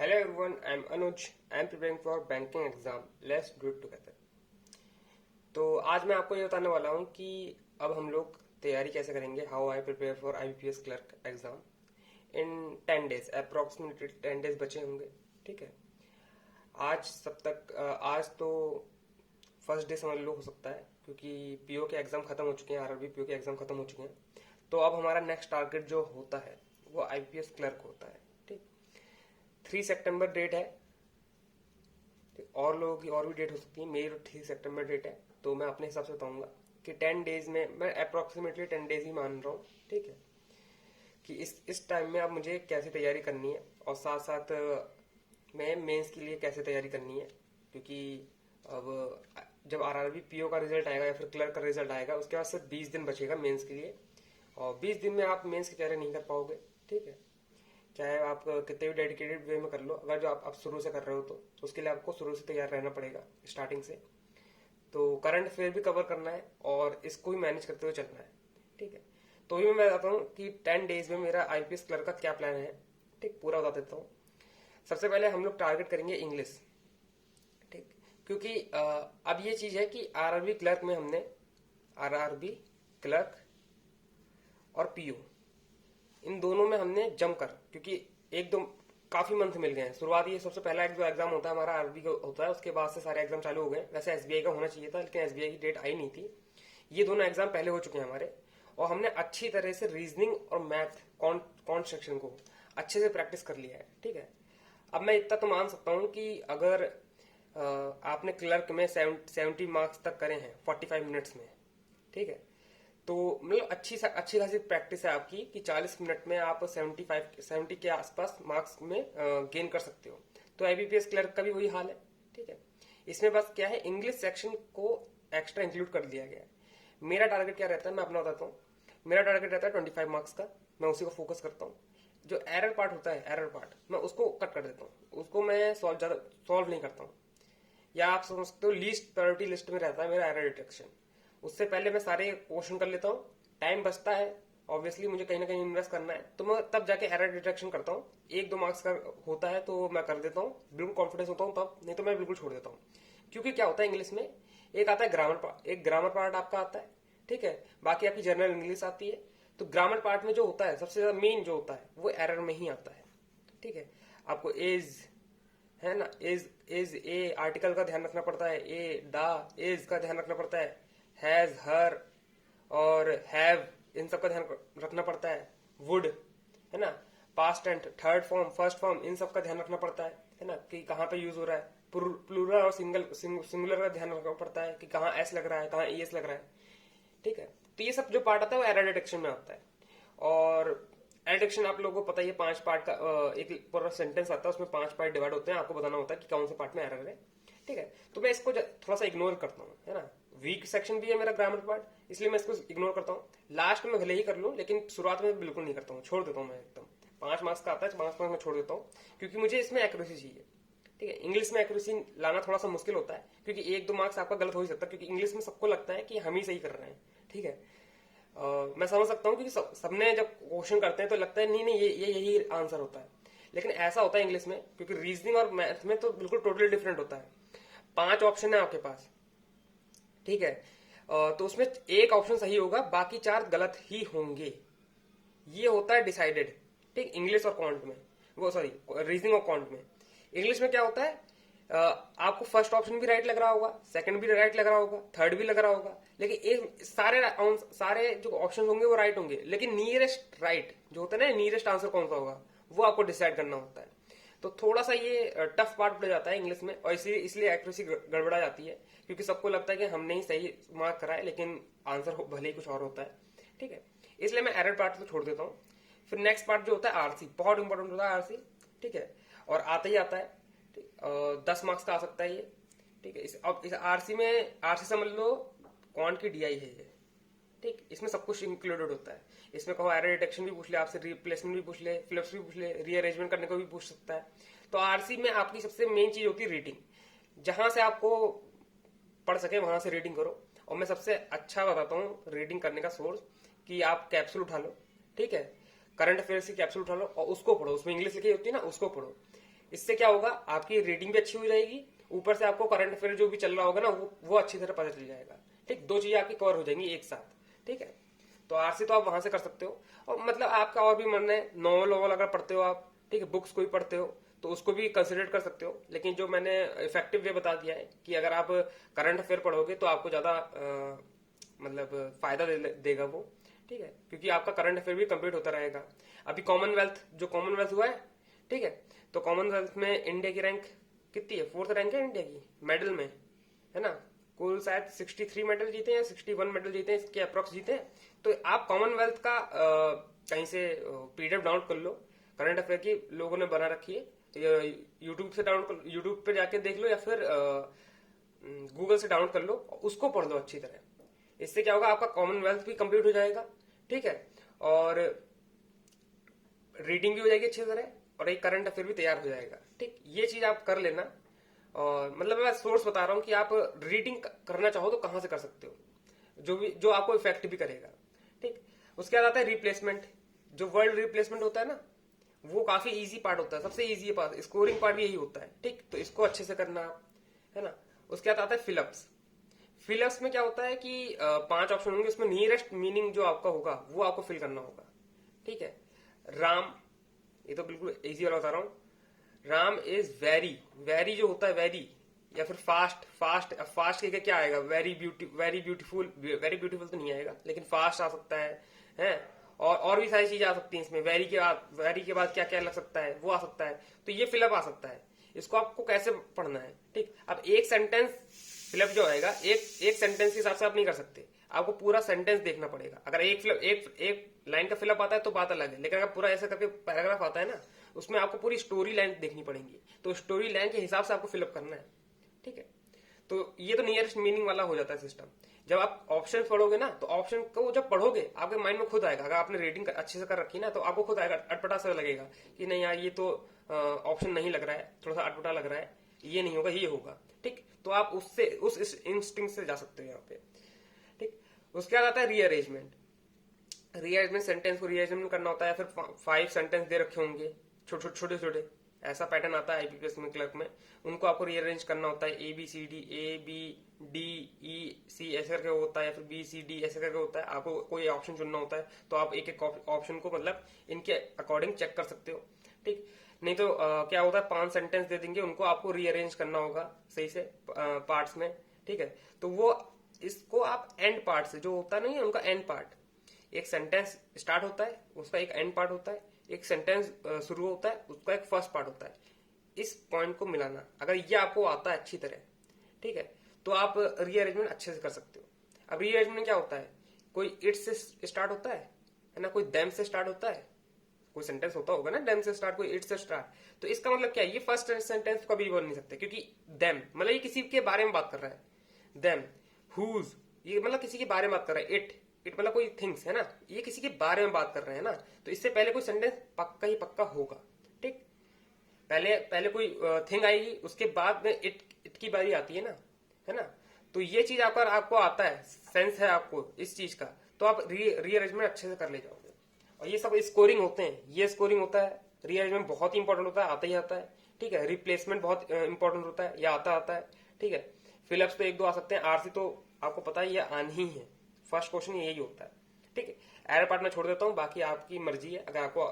Hello everyone, I'm Anuj. I'm preparing for banking exam. Let's do it together. तो आज मैं आपको ये बताने वाला हूँ कि अब हम लोग तैयारी कैसे करेंगे. How I prepare for IBPS clerk exam in 10 days. Approximately 10 days बचे होंगे. ठीक है. आज तो फर्स्ट डे समझ लो हो सकता है, क्योंकि पीओ के एग्जाम खत्म हो चुके हैं. आरआरबी पीओ के एग्जाम खत्म हो चुके हैं. तो अब हमारा नेक्स्ट टारगेट जो होता है वो IBPS क्लर्क होता है. ठीक. 3 सितंबर डेट है. और लोगों की और भी डेट हो सकती है. मेरी 3 सितंबर डेट है, तो मैं अपने हिसाब से बताऊंगा कि 10 डेज में, मैं अप्रोक्सीमेटली 10 डेज ही मान रहा हूँ. ठीक है. कि इस टाइम में अब मुझे कैसे तैयारी करनी है, और साथ साथ मैं मेंस के लिए कैसे तैयारी करनी है. क्योंकि अब जब आरआरबी पीओ का रिजल्ट आएगा या फिर क्लर्क का रिजल्ट आएगा, उसके बाद सिर्फ 20 दिन बचेगा मेंस के लिए. और 20 दिन में आप मेंस की तैयारी नहीं कर पाओगे. ठीक है. चाहे आप कितने भी डेडिकेटेड वे में कर लो, अगर जो आप शुरू से कर रहे हो तो उसके लिए आपको शुरू से तैयार रहना पड़ेगा स्टार्टिंग से. तो करंट अफेयर भी कवर करना है और इसको भी मैनेज करते हुए चलना है. ठीक है. तो ही मैं बताता हूँ कि 10 डेज में मेरा IPS क्लर्क का क्या प्लान है. ठीक. पूरा बता देता हूँ. सबसे पहले हम लोग टारगेट करेंगे इंग्लिश. ठीक. क्योंकि अब ये चीज है कि आरआरबी क्लर्क में हमने आरआरबी क्लर्क और पीओ, इन दोनों में हमने जमकर, क्योंकि एक दो काफी मंथ मिल गए हैं. शुरुआत ये सबसे पहला जो एग्जाम होता है हमारा आरबी का होता है, उसके बाद से सारे एग्जाम चालू हो गए. वैसे एसबीआई का होना चाहिए था, लेकिन एसबीआई की डेट आई नहीं थी. ये दोनों एग्जाम पहले हो चुके हैं हमारे, और हमने अच्छी तरह से रीजनिंग और मैथ कॉन्ट सेक्शन को अच्छे से प्रैक्टिस कर लिया है. ठीक है. अब मैं इतना तो मान सकता हूँ कि अगर आपने क्लर्क में 70 मार्क्स तक करे हैं 45 मिनट्स में. ठीक है. तो मतलब अच्छी खासी प्रैक्टिस है आपकी कि 40 मिनट में आप 70 के आसपास मार्क्स में गेन कर सकते हो. तो IBPS क्लर्क का भी वही हाल है. ठीक है. इसमें बस क्या है, इंग्लिश सेक्शन को एक्स्ट्रा इंक्लूड कर दिया गया है. मेरा टारगेट क्या रहता है, मैं अपना बताता हूँ. मेरा टारगेट रहता है 25 मार्क्स का. मैं उसी को फोकस करता हूँ. जो एरर पार्ट होता है, एरर पार्ट, मैं उसको कट कर देता हूँ. उसको मैं सॉल्व नहीं करता हूँ. या आप समझ सकते हो लीस्ट प्रायोरिटी लिस्ट में रहता है मेरा एरर डिटेक्शन. उससे पहले मैं सारे क्वेश्चन कर लेता हूँ. टाइम बचता है, ऑब्वियसली मुझे कहीं ना कहीं इन्वेस्ट करना है, तो मैं तब जाके एरर डिटेक्शन करता हूँ. 1-2 मार्क्स का होता है तो मैं कर देता हूँ, बिल्कुल कॉन्फिडेंस होता हूँ तब. नहीं तो मैं बिल्कुल छोड़ देता हूँ. क्योंकि क्या होता है इंग्लिश में, एक आता है ग्रामर पार्ट, एक ग्रामर पार्ट आपका आता है. ठीक है. बाकी आपकी जनरल इंग्लिश आती है. तो ग्रामर पार्ट में जो होता है सबसे ज्यादा मेन जो होता है वो एरर में ही आता है. ठीक है. आपको एज है ना, एज ए आर्टिकल का ध्यान रखना पड़ता है, ए दा एज का ध्यान रखना पड़ता है, हैज हर और हैव इन सब का ध्यान रखना पड़ता है, वुड है ना, past and third form first form in सब का ध्यान रखना पड़ता है ना, कि कहाँ पे यूज हो रहा है. प्लूरल और सिंगुलर का ध्यान रखना पड़ता है कि कहाँ एस लग रहा है, कहाँ ईएस लग रहा है. ठीक है. तो ये सब जो पार्ट आता है वो एरर डिटेक्शन में आता है. और एरर डिटेक्शन आप लोगों को पता ही है, 5 पार्ट का एक पूरा सेंटेंस आता है, उसमें 5 पार्ट डिवाइड होते हैं. आपको बताना होता है कि कौन से पार्ट में एरर है. ठीक है. तो मैं इसको थोड़ा सा इग्नोर करता हूँ, है ना. वीक सेक्शन भी है मेरा ग्रामर पार्ट, इसलिए मैं इसको इग्नोर करता हूँ. लास्ट में भले ही कर लूँ, लेकिन शुरुआत में बिल्कुल नहीं करता हूँ, छोड़ देता हूँ मैं एकदम. 5 मार्क्स का आता है, 5 मार्क्स में छोड़ देता हूँ, क्योंकि मुझे इसमें एक्यूरेसी चाहिए. ठीक है. इंग्लिश में एक्यूरेसी लाना थोड़ा सा मुश्किल होता है, क्योंकि 1-2 मार्क्स आपका गलत हो ही सकता है, क्योंकि इंग्लिश में सबको लगता है कि हम ही सही कर रहे हैं. ठीक है. मैं समझ सकता हूँ, क्योंकि सबने जब क्वेश्चन करते हैं तो लगता है नहीं नहीं ये यही आंसर होता है. लेकिन ऐसा होता है इंग्लिश में, क्योंकि रीजनिंग और मैथ में तो बिल्कुल टोटली डिफरेंट होता है. 5 ऑप्शन है आपके पास. ठीक है. तो उसमें एक ऑप्शन सही होगा, बाकी 4 गलत ही होंगे. ये होता है डिसाइडेड. ठीक. इंग्लिश और क्वांट में, वो सॉरी रीजनिंग और क्वांट में. इंग्लिश में क्या होता है, आपको फर्स्ट ऑप्शन भी राइट लग रहा होगा, सेकंड भी राइट लग रहा होगा, थर्ड भी लग रहा होगा, लेकिन एक सारे जो ऑप्शन होंगे वो राइट होंगे, लेकिन नियरेस्ट राइट जो होता है ना, नियरेस्ट आंसर कौन सा होगा वो आपको डिसाइड करना होता है. तो थोड़ा सा ये टफ पार्ट पड़ जाता है इंग्लिश में, और इसलिए एक्यूरेसी गड़बड़ा जाती है, क्योंकि सबको लगता है कि हमने ही सही मार्क करा है, लेकिन आंसर भले ही कुछ और होता है. ठीक है. इसलिए मैं एरर पार्ट तो छोड़ देता हूँ. फिर नेक्स्ट पार्ट जो होता है आरसी, बहुत इंपॉर्टेंट होता है आरसी. ठीक है. और आता ही आता है. 10 मार्क्स का आ सकता है ये. ठीक है. अब इस आरसी समझ लो क्वांट की डीआई है ये. ठीक. इसमें सब कुछ इंक्लूडेड होता है. इसमें कहो एरर डिटेक्शन भी पूछ ले आपसे, रिप्लेसमेंट भी पूछ ले, फ्लिप्स भी पूछ ले, रीअरेंजमेंट करने को भी पूछ सकता है. तो आरसी में आपकी सबसे मेन चीज होती है रीडिंग. जहां से आपको पढ़ सके वहां से रीडिंग करो. और मैं सबसे अच्छा बताता हूँ रीडिंग करने का सोर्स, कि आप कैप्सूल उठा लो. ठीक है. करंट अफेयर्स की कैप्सूल उठा लो और उसको पढ़ो. उसमें इंग्लिश लिखी होती है ना, उसको पढ़ो. इससे क्या होगा, आपकी रीडिंग भी अच्छी हो जाएगी, ऊपर से आपको करंट अफेयर जो भी चल रहा होगा ना वो अच्छी तरह पता चल जाएगा। ठीक, दो चीजें आपकी कवर हो जाएंगी एक साथ। ठीक है, तो आरसी तो आप वहां से कर सकते हो। और मतलब आपका और भी मन है, नॉवल वॉवल अगर पढ़ते हो आप, ठीक है, बुक्स कोई पढ़ते हो तो उसको भी कंसिडर कर सकते हो। लेकिन जो मैंने इफेक्टिव वे बता दिया है कि अगर आप करंट अफेयर पढ़ोगे तो आपको ज्यादा मतलब फायदा देगा वो। ठीक है, क्योंकि आपका करंट अफेयर भी कंप्लीट होता रहेगा। अभी कॉमनवेल्थ हुआ है, ठीक है, तो कॉमनवेल्थ में इंडिया की रैंक कितनी है, 4th रैंक है इंडिया की मेडल में, है ना। कुल शायद 63 मेडल जीते हैं या 61 मेडल जीते हैं, इसके अप्रोक्स जीते हैं। तो आप कॉमनवेल्थ का कहीं से पीडीएफ डाउनलोड कर लो, करंट अफेयर की लोगों ने बना रखी है, यूट्यूब पे जाके देख लो या फिर गूगल से डाउनलोड कर लो, उसको पढ़ लो अच्छी तरह। इससे क्या होगा, आपका कॉमनवेल्थ भी कंप्लीट हो जाएगा। ठीक है, और रीडिंग भी हो जाएगी अच्छी तरह, और एक करंट अफेयर भी तैयार हो जाएगा। ठीक, ये चीज आप कर लेना। और मतलब मैं सोर्स बता रहा हूँ कि आप रीडिंग करना चाहो तो कहां से कर सकते हो, जो आपको इफेक्ट भी करेगा। ठीक, उसके बाद आता है रिप्लेसमेंट। जो वर्ड रिप्लेसमेंट होता है ना, वो काफी इजी पार्ट होता है, सबसे इजी पार्ट, स्कोरिंग पार्ट भी यही होता है। ठीक, तो इसको अच्छे से करना आप, है ना। उसके बाद आता है फिलअप्स। फिलअप्स में क्या होता है कि 5 ऑप्शन होंगे, उसमें नियरेस्ट मीनिंग जो आपका होगा वो आपको फिल करना होगा। ठीक है, राम, ये तो बिल्कुल इजी वाला बता रहा हूँ। राम इज वेरी, वेरी जो होता है वेरी, या फिर फास्ट, फास्ट के क्या आएगा, वेरी ब्यूटीफुल तो नहीं आएगा, लेकिन फास्ट आ सकता है। और भी सारी चीजें आ सकती हैं इसमें। वेरी के बाद क्या क्या लग सकता है वो आ सकता है, तो ये फिलअप आ सकता है। इसको आपको कैसे पढ़ना है, ठीक, अब एक सेंटेंस फिलअप जो आएगा, एक सेंटेंस के हिसाब से आप नहीं कर सकते, आपको पूरा सेंटेंस देखना पड़ेगा। अगर एक लाइन का फिलअप आता है तो बात अलग है, लेकिन अगर पूरा ऐसा करके पैराग्राफ आता है ना, उसमें आपको पूरी स्टोरी लाइन देखनी पड़ेगी, तो स्टोरी लाइन के हिसाब से आपको फिलअप करना है। ठीक है, तो ये तो नियरेस्ट मीनिंग वाला हो जाता है सिस्टम। जब आप ऑप्शन पढ़ोगे ना, तो ऑप्शन को जब पढ़ोगे आपके माइंड में खुद आएगा। अगर आपने रीडिंग अच्छे से कर रखी ना, तो आपको खुद आएगा, अटपटा सा लगेगा कि नहीं यार ये तो ऑप्शन नहीं लग रहा है, थोड़ा सा अटपटा लग रहा है, ये नहीं होगा ये होगा। ठीक, तो आप उससे उस इंस्टिंक्ट से जा सकते हो यहाँ पे। ठीक, उसके बाद आता है रीअरेंजमेंट। सेंटेंस को रीअरेंजमेंट करना होता है, फिर 5 सेंटेंस दे रखे होंगे छोटे, ऐसा पैटर्न आता है आईपीपीएस में, क्लर्क में, उनको आपको रीअरेंज करना होता है। ABCD ऐसे करके होता है, या फिर BCD ऐसे करके होता है। आपको कोई ऑप्शन चुनना होता है, तो आप एक एक ऑप्शन को मतलब इनके अकॉर्डिंग चेक कर सकते हो। ठीक, नहीं तो क्या होता है, 5 सेंटेंस दे देंगे, उनको आपको रीअरेंज करना होगा सही से पार्ट्स में। ठीक है, तो वो इसको आप एंड पार्ट से, जो होता नहीं है उनका एंड पार्ट, एक सेंटेंस स्टार्ट होता है उसका एक एंड पार्ट होता है, एक सेंटेंस शुरू होता है उसका एक फर्स्ट पार्ट होता है, इस पॉइंट को मिलाना, अगर ये आपको आता है अच्छी तरह, ठीक है, तो आप रीअरेंजमेंट अच्छे से कर सकते हो। अब रीअरेंजमेंट क्या होता है, कोई इट से स्टार्ट होता है ना, कोई देम से स्टार्ट होता है, कोई सेंटेंस होता होगा ना देम से स्टार्ट, कोई इट से स्टार्ट, तो इसका मतलब क्या है, ये फर्स्ट सेंटेंस कभी बोल नहीं सकते, क्योंकि देम मतलब ये किसी के बारे में बात कर रहा है, देम, हुज ये मतलब किसी के बारे में बात कर रहा है, इट मतलब कोई थिंग्स है ना, ये किसी के बारे में बात कर रहे हैं ना, तो इससे पहले कोई सेंटेंस पक्का ही पक्का होगा। ठीक, पहले कोई थिंग आएगी, उसके बाद में इट की बारी आती है ना, तो ये चीज आपको आता है, सेंस है आपको इस चीज का, तो आप रीअरेंजमेंट अच्छे से कर ले जाओगे। और ये सब स्कोरिंग होते हैं, ये स्कोरिंग होता है, रीअरेंजमेंट बहुत ही इंपॉर्टेंट होता है, आता ही आता है। ठीक है, रिप्लेसमेंट बहुत इंपॉर्टेंट होता है, यह आता है। ठीक है, फिलअप्स तो 1-2 आ सकते हैं, आरसी तो आपको पता है ये आनी ही है, फर्स्ट क्वेश्चन यही होता है। ठीक है, एरर पार्ट में छोड़ देता हूँ, बाकी आपकी मर्जी है, अगर आपको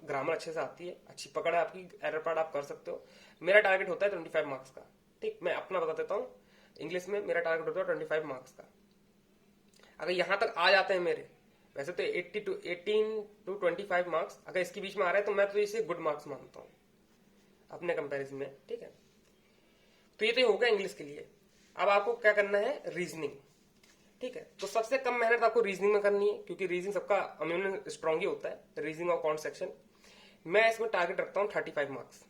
ग्रामर अच्छे से आती है, अच्छी पकड़ है आपकी, एरर पार्ट आप कर सकते हो। मेरा टारगेट होता है 25 मार्क्स का। ठीक, मैं अपना बता देता हूँ, इंग्लिश में मेरा टारगेट होता है 25 मार्क्स का। अगर यहां तक आ जाते हैं मेरे, वैसे तो 18 to 25 मार्क्स, अगर इसके बीच में आ रहा है तो मैं तो इसे गुड मार्क्स मानता हूँ अपने कंपैरिजन में। ठीक है, तो ये तो होगा इंग्लिश के लिए। अब आपको क्या करना है, रीजनिंग। ठीक है, तो सबसे कम मेहनत आपको रीजनिंग में करनी है, क्योंकि रीजनिंग सबका इम्यून स्ट्रांग ही होता है, रीजनिंग और कॉन्ट सेक्शन। मैं इसमें टारगेट रखता हूँ 35 मार्क्स।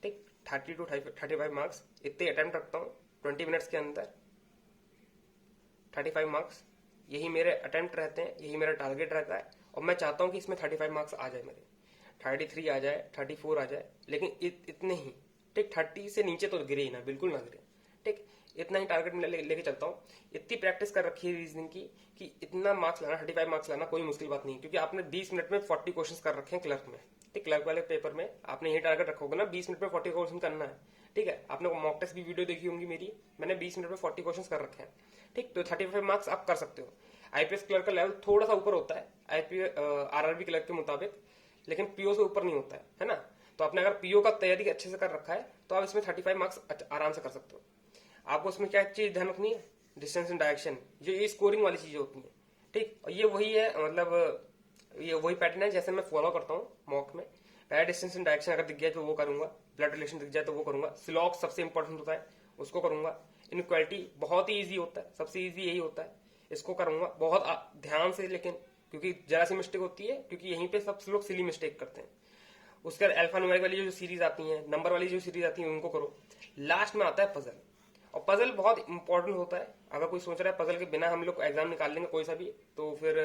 ठीक, 30 to 35 मार्क्स, इतने अटेम्प्ट रखता हूँ 20 मिनट्स के अंदर। 35 मार्क्स यही मेरे अटेम्प्ट रहते हैं, यही मेरा टारगेट रहता है, और मैं चाहता हूँ कि इसमें 35 मार्क्स आ जाए मेरे, 33 आ जाए, 34 आ जाए, लेकिन इतने ही। ठीक, 30 से नीचे तो गिरे ही ना, बिल्कुल ना गिरे। ठीक, इतना ही टारगेट में लेके चलता हूँ। इतनी प्रैक्टिस कर रखी है रीजनिंग की कि इतना मार्क्स लाना, 35 मार्क्स लाना कोई मुश्किल बात नहीं, क्योंकि आपने 20 मिनट में 40 क्वेश्चंस कर रखे हैं क्लर्क में। ठीक, क्लर्क वाले पेपर में आपने यही टारगेट रखा होगा ना, 20 मिनट में 40 क्वेश्चन करना है। ठीक है, आपने मॉक टेस्ट भी वीडियो देखी होंगी मेरी, मैंने 20 मिनट में 40 क्वेश्चन कर रखे हैं। ठीक, तो 35 मार्क्स आप कर सकते हो। आईपीएस क्लर्क का लेवल थोड़ा सा ऊपर होता है आरआरबी क्लर्क के मुताबिक, लेकिन पीओ से ऊपर नहीं होता है ना। तो आपने अगर पीओ का तैयारी अच्छे से कर रखा है तो आप इसमें 35 मार्क्स आराम से कर सकते हो। आपको उसमें क्या चीज ध्यान रखनी है, डिस्टेंस एंड डायरेक्शन, जो ये स्कोरिंग वाली चीजें होती है। ठीक, और ये वही है, मतलब ये वही पैटर्न है जैसे मैं फॉलो करता हूँ मॉक में। पहले डिस्टेंस एंड डायरेक्शन अगर दिख गया तो वो करूंगा, ब्लड रिलेशन दिख जाए तो वो करूंगा, स्लॉग सबसे इंपॉर्टेंट होता है उसको करूंगा, इनक्वालिटी बहुत ही ईजी होता है, सबसे ईजी यही होता है, इसको करूंगा बहुत ध्यान से, लेकिन क्योंकि जरा सी मिस्टेक होती है, क्योंकि यहीं पे सब लोग सिली मिस्टेक करते हैं। उसके बाद अल्फा न्यूमेरिक वाली जो सीरीज आती है, नंबर वाली जो सीरीज आती है, उनको करो। लास्ट में आता है पजल, और पजल बहुत इंपॉर्टेंट होता है। अगर कोई सोच रहा है पजल के बिना हम लोग एग्जाम निकाल लेंगे कोई सा भी, तो फिर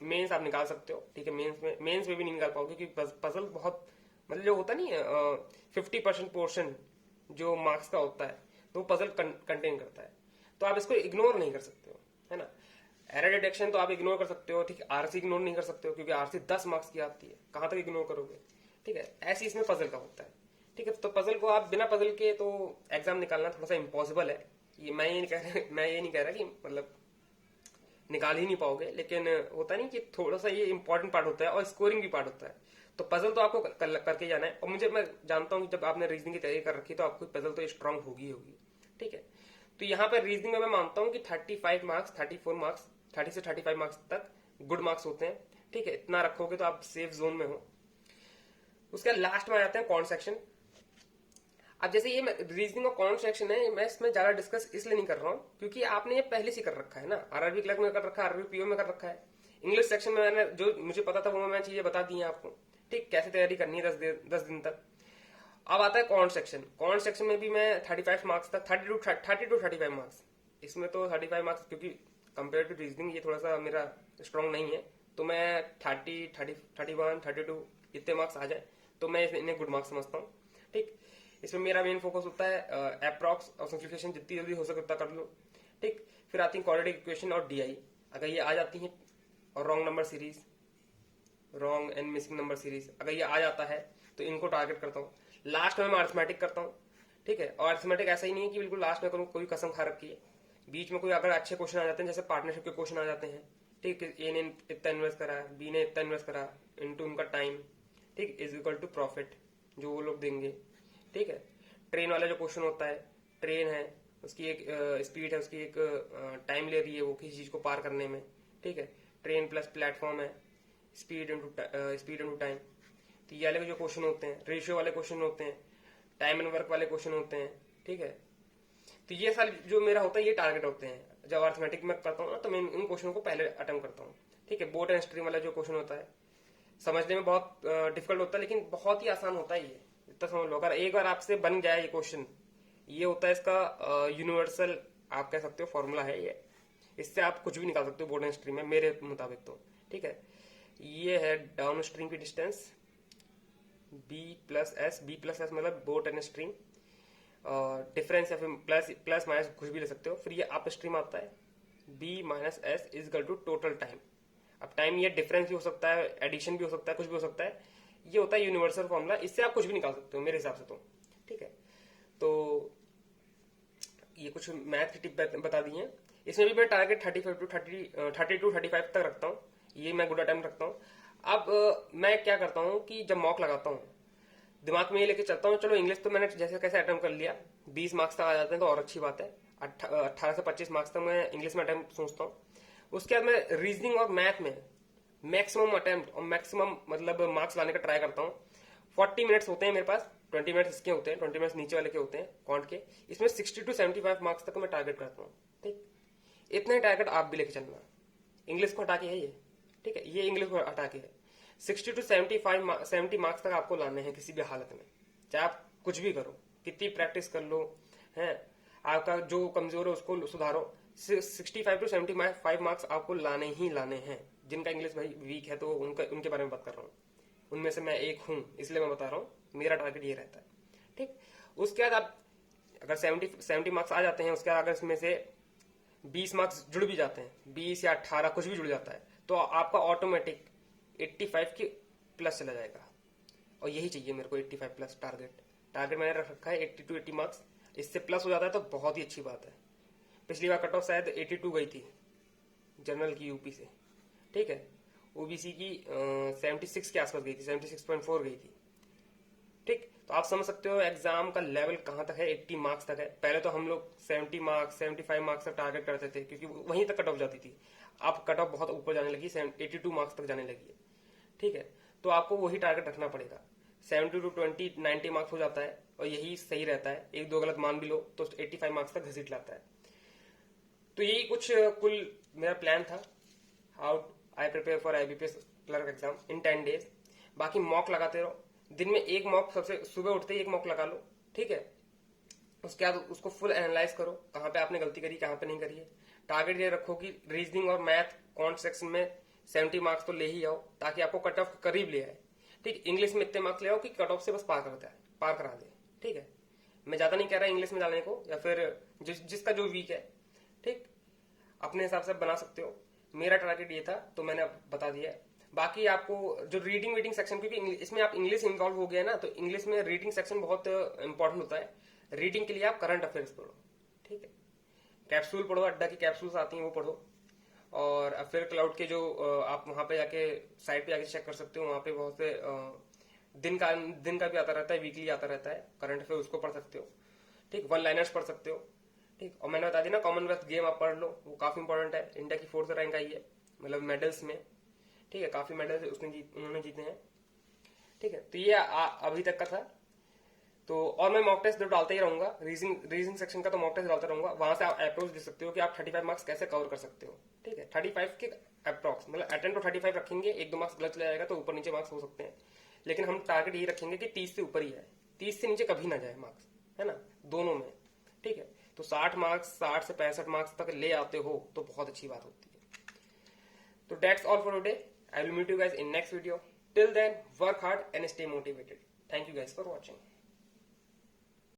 मेंस आप निकाल सकते हो। ठीक है, मेंस में भी नहीं निकाल पाओगे, क्योंकि पजल बहुत मतलब जो होता नहीं है 50% पोर्शन जो मार्क्स का होता है, तो पजल कंटेन करता है, तो आप इसको इग्नोर नहीं कर सकते हो, है ना। एरर डिटेक्शन तो आप इग्नोर कर सकते हो, ठीक है, आरसी इग्नोर नहीं कर सकते हो, क्योंकि आरसी 10 मार्क्स की आती है, कहां तक इग्नोर करोगे। ठीक है, ऐसे इसमें पजल का होता है। ठीक है, तो पजल को आप बिना पजल के तो एग्जाम निकालना थोड़ा सा इम्पॉसिबल है। ये मैं ये नहीं कह रहा कि मतलब निकाल ही नहीं पाओगे, लेकिन होता नहीं कि थोड़ा सा ये इंपॉर्टेंट पार्ट होता है और स्कोरिंग भी पार्ट होता है। तो पजल तो आपको करके जाना है, और मैं जानता हूँ कि जब आपने रीजनिंग की तैयारी कर रखी तो आपको पजल तो स्ट्रांग होगी होगी। ठीक है, तो यहाँ पर रीजनिंग में मैं मानता हूँ कि 35 मार्क्स 34 मार्क्स 30 से 35 मार्क्स तक गुड मार्क्स होते हैं। ठीक है, इतना रखोगे तो आप सेफ जोन में हो। उसके लास्ट में आ जाते हैं कॉन्ट सेक्शन। अब जैसे ये रीजनिंग और कॉन्ट सेक्शन है, मैं इसमें ज्यादा डिस्कस इसलिए नहीं कर रहा हूँ क्योंकि आपने ये पहले से कर रखा है ना, आरआरबी क्लर्क में कर रखा है, आरआरबी पीओ में कर रखा है। इंग्लिश सेक्शन में मैंने जो मुझे पता था वो मैं चीजें बता दी हैं आपको। ठीक, कैसे तैयारी करनी है 10 दिन तक। अब आता है कॉन्ट सेक्शन। कॉन्ट सेक्शन में भी मैं 35 मार्क्स तक, 30 टू 35 मार्क्स, इसमें तो 35 मार्क्स, क्योंकि कंपेयर टू रीजनिंग ये थोड़ा सा मेरा स्ट्रांग नहीं है, तो मैं 30, 31, 32 इतने मार्क्स आ जाए तो मैं इन्हें गुड मार्क्स समझता हूँ। ठीक, इसमें मेरा मेन फोकस होता है अप्रॉक्स और सिंप्लीफिकेशन जितनी जल्दी हो सके उतना कर लो। ठीक, फिर आती है क्वाड्रेटिक इक्वेशन और डीआई, अगर ये आ जाती है, और wrong number series, wrong and missing number series, अगर ये आ जाता है तो इनको टारगेट करता हूँ। लास्ट में मैं अर्थमेटिक करता हूँ। ठीक है, और अर्थमेटिक ऐसा ही नहीं है कि बिल्कुल लास्ट में करूँ, कोई कसम खा रखी है, बीच में कोई अगर अच्छे क्वेश्चन आ जाते हैं, जैसे पार्टनरशिप के क्वेश्चन आ जाते हैं। ठीक, ए ने इतना इन्वेस्ट करा, बी ने इतना इन्वेस्ट करा, इनटू उनका टाइम, ठीक, इज इक्वल टू प्रॉफिट जो वो लोग देंगे। ठीक है, ट्रेन वाला जो क्वेश्चन होता है, ट्रेन है, उसकी एक स्पीड है, उसकी एक टाइम ले रही है वो किसी चीज को पार करने में। ठीक है, ट्रेन प्लस प्लेटफॉर्म है, स्पीड इनटू टाइम। तो ये वाले जो क्वेश्चन होते हैं, रेशियो वाले क्वेश्चन होते हैं, टाइम एंड वर्क वाले क्वेश्चन होते हैं। ठीक है, तो ये सारे जो मेरा होता है ये टारगेट होते हैं। जब अर्थमेटिक में करता हूँ ना तो मैं इन क्वेश्चनों को पहले अटेम्प्ट करता हूँ। ठीक है, बोट एंड स्ट्रीम वाला जो क्वेश्चन होता है समझने में बहुत डिफिकल्ट होता है, लेकिन बहुत ही आसान होता है ये, इतना समझ लो। अगर एक बार आपसे बन जाए ये क्वेश्चन, ये होता है इसका यूनिवर्सल आप कह सकते हो फॉर्मूला है ये, इससे आप कुछ भी निकाल सकते हो बोट एंड स्ट्रीम में मेरे मुताबिक तो। ठीक है, ये है डाउन स्ट्रीम की डिस्टेंस B+S मतलब बोट एंड स्ट्रीम, डिफरेंस या फिर प्लस माइनस कुछ भी ले सकते हो। फिर ये अप स्ट्रीम आता है B-S is equal to total time. अब टाइम ये डिफरेंस भी हो सकता है, एडिशन भी हो सकता है, कुछ भी हो सकता है, ये होता है यूनिवर्सल फॉर्मूला, इससे आप कुछ भी निकाल सकते हो मेरे हिसाब से तो। ठीक है, तो ये कुछ मैथ की टिप बता दी है। इसमें भी मैं टारगेट 30 टू 35 तक रखता हूँ, ये मैं गुड अटेम्प्ट रखता हूँ। अब मैं क्या करता हूँ कि जब मॉक लगाता हूँ दिमाग में ये लेके चलता हूँ, चलो इंग्लिश तो मैंने जैसे कैसे अटेम्प्ट कर लिया, 20 मार्क्स तक आ जाते हैं तो और अच्छी बात है, 18 से 25 मार्क्स तक मैं इंग्लिश में अटेम्प्ट सोचता हूँ। उसके बाद मैं रीजनिंग और मैथ में मैक्सिमम अटेम्प्ट और मैक्सिमम मतलब मार्क्स लाने का ट्राई करता हूँ। 40 मिनट्स होते हैं मेरे पास, 20 मिनट्स इसके होते हैं, 20 मिनट्स नीचे वाले के होते हैं कॉन्ट के, इसमें 60 टू 75 मार्क्स तक मैं टारगेट करता हूँ। ठीक, इतना ही टारगेट आप भी लेके चलना। इंग्लिश को हटा के है ये, ठीक है, ये इंग्लिश को हटा के है। 60 टू 70 मार्क्स तक आपको लाने हैं किसी भी हालत में, चाहे आप कुछ भी करो, कितनी प्रैक्टिस कर लो, है आपका जो कमजोर है उसको सुधारो। 65 टू 75 मार्क्स आपको लाने ही लाने हैं। जिनका इंग्लिश भाई वीक है तो उनके बारे में बात कर रहा हूँ, उनमें से मैं एक हूं इसलिए मैं बता रहा हूँ, मेरा टारगेट ये रहता है। ठीक, उसके बाद आप अगर 70 मार्क्स आ जाते हैं, उसके बाद अगर इसमें से 20 मार्क्स जुड़ भी जाते हैं, 20 या 18 कुछ भी जुड़ जाता है, तो आपका ऑटोमेटिक 85 की प्लस चला जाएगा। और यही चाहिए मेरे को 85 प्लस टारगेट मैंने रख रखा है 80 to 80 मार्क्स। इससे प्लस हो जाता है तो बहुत ही अच्छी बात है। पिछली बार कट ऑफ शायद 82 गई थी जनरल की यूपी से, ठीक है। ओबीसी की 76 के आसपास गई थी, 76.4 गई थी, ठीक। तो आप समझ सकते हो एग्जाम का लेवल कहां तक है, 80 मार्क्स तक है। पहले तो हम लोग 70 मार्क्स 75 मार्क्स तक टारगेट करते थे क्योंकि वहीं तक कट ऑफ जाती थी। अब कट ऑफ बहुत ऊपर जाने लगी, 82 मार्क्स तक जाने लगी है, ठीक है। तो आपको वही टारगेट रखना पड़ेगा। 70 to 20 90 मार्क्स हो जाता है और यही सही रहता है। एक दो गलत मान भी लो तो 85 मार्क्स तक घसीट लाता है। तो यही कुछ कुल मेरा प्लान था, how I prepare for IBPS clerk exam in 10 days. बाकी मॉक लगाते रहो, दिन में एक मॉक, सबसे सुबह उठते ही एक मॉक लगा लो, ठीक है। उसके बाद उसको फुल एनालाइज करो, कहाँ पे आपने गलती करी कहाँ पे नहीं करी है। टारगेट ये रखो कि रीजनिंग और मैथ कौन सेक्शन में 70 मार्क्स तो ले ही आओ ताकि आपको कट ऑफ करीब ले आए, ठीक। इंग्लिश में इतने मार्क्स ले आओ कि कट ऑफ से बस पार करा दे, ठीक है। मैं ज्यादा नहीं कह रहा इंग्लिश में डालने को, या फिर जिसका जो वीक है, ठीक, अपने हिसाब से बना सकते हो। मेरा टारगेट ये था तो मैंने अब बता दिया है। बाकी आपको जो रीडिंग सेक्शन, क्योंकि इसमें आप इंग्लिश इन्वॉल्व हो गया ना, तो इंग्लिश में रीडिंग सेक्शन बहुत इंपॉर्टेंट होता है। रीडिंग के लिए आप करंट अफेयर्स पढ़ो, ठीक है। कैप्सूल पढ़ो, अड्डा की कैप्सूल्स आती हैं वो पढ़ो। और फिर क्लाउड के जो आप वहां पे जाके साइट पे जाके चेक कर सकते हो, वहां पे बहुत से दिन का भी आता रहता है, वीकली आता रहता है करंट अफेयर, उसको पढ़ सकते हो, ठीक। वन लाइनर्स पढ़ सकते हो, ठीक। और मैंने बता दिया ना कॉमनवेल्थ गेम आप पढ़ लो, वो काफी इंपॉर्टेंट है। इंडिया की 4th रैंक आई है, मतलब मेडल्स में, ठीक है। काफी मेडल्स उन्होंने जीते हैं, ठीक है। तो ये अभी तक का था। तो और मैं मॉक टेस्ट डालते ही रहूंगा, रीजनिंग सेक्शन का तो मॉक टेस्ट डालता रहूंगा। वहां से आप अप्रोच दे सकते हो कि आप 35 मार्क्स कैसे कवर कर सकते हो, ठीक है। 35 के अप्रोक्स, मतलब अटेम्प्ट तो 35 रखेंगे, एक दो मार्क्स गलत चला जाएगा तो ऊपर नीचे मार्क्स हो सकते हैं, लेकिन हम टारगेट यही रखेंगे कि 30 से ऊपर ही है, 30 से नीचे कभी ना जाए मार्क्स, है ना, दोनों में, ठीक है। तो 60 मार्क्स, 60 से 65 मार्क्स तक ले आते हो तो बहुत अच्छी बात होती है। तो that's all for today. I will meet you guys in next video. Till then work hard and stay motivated. Thank you guys for watching.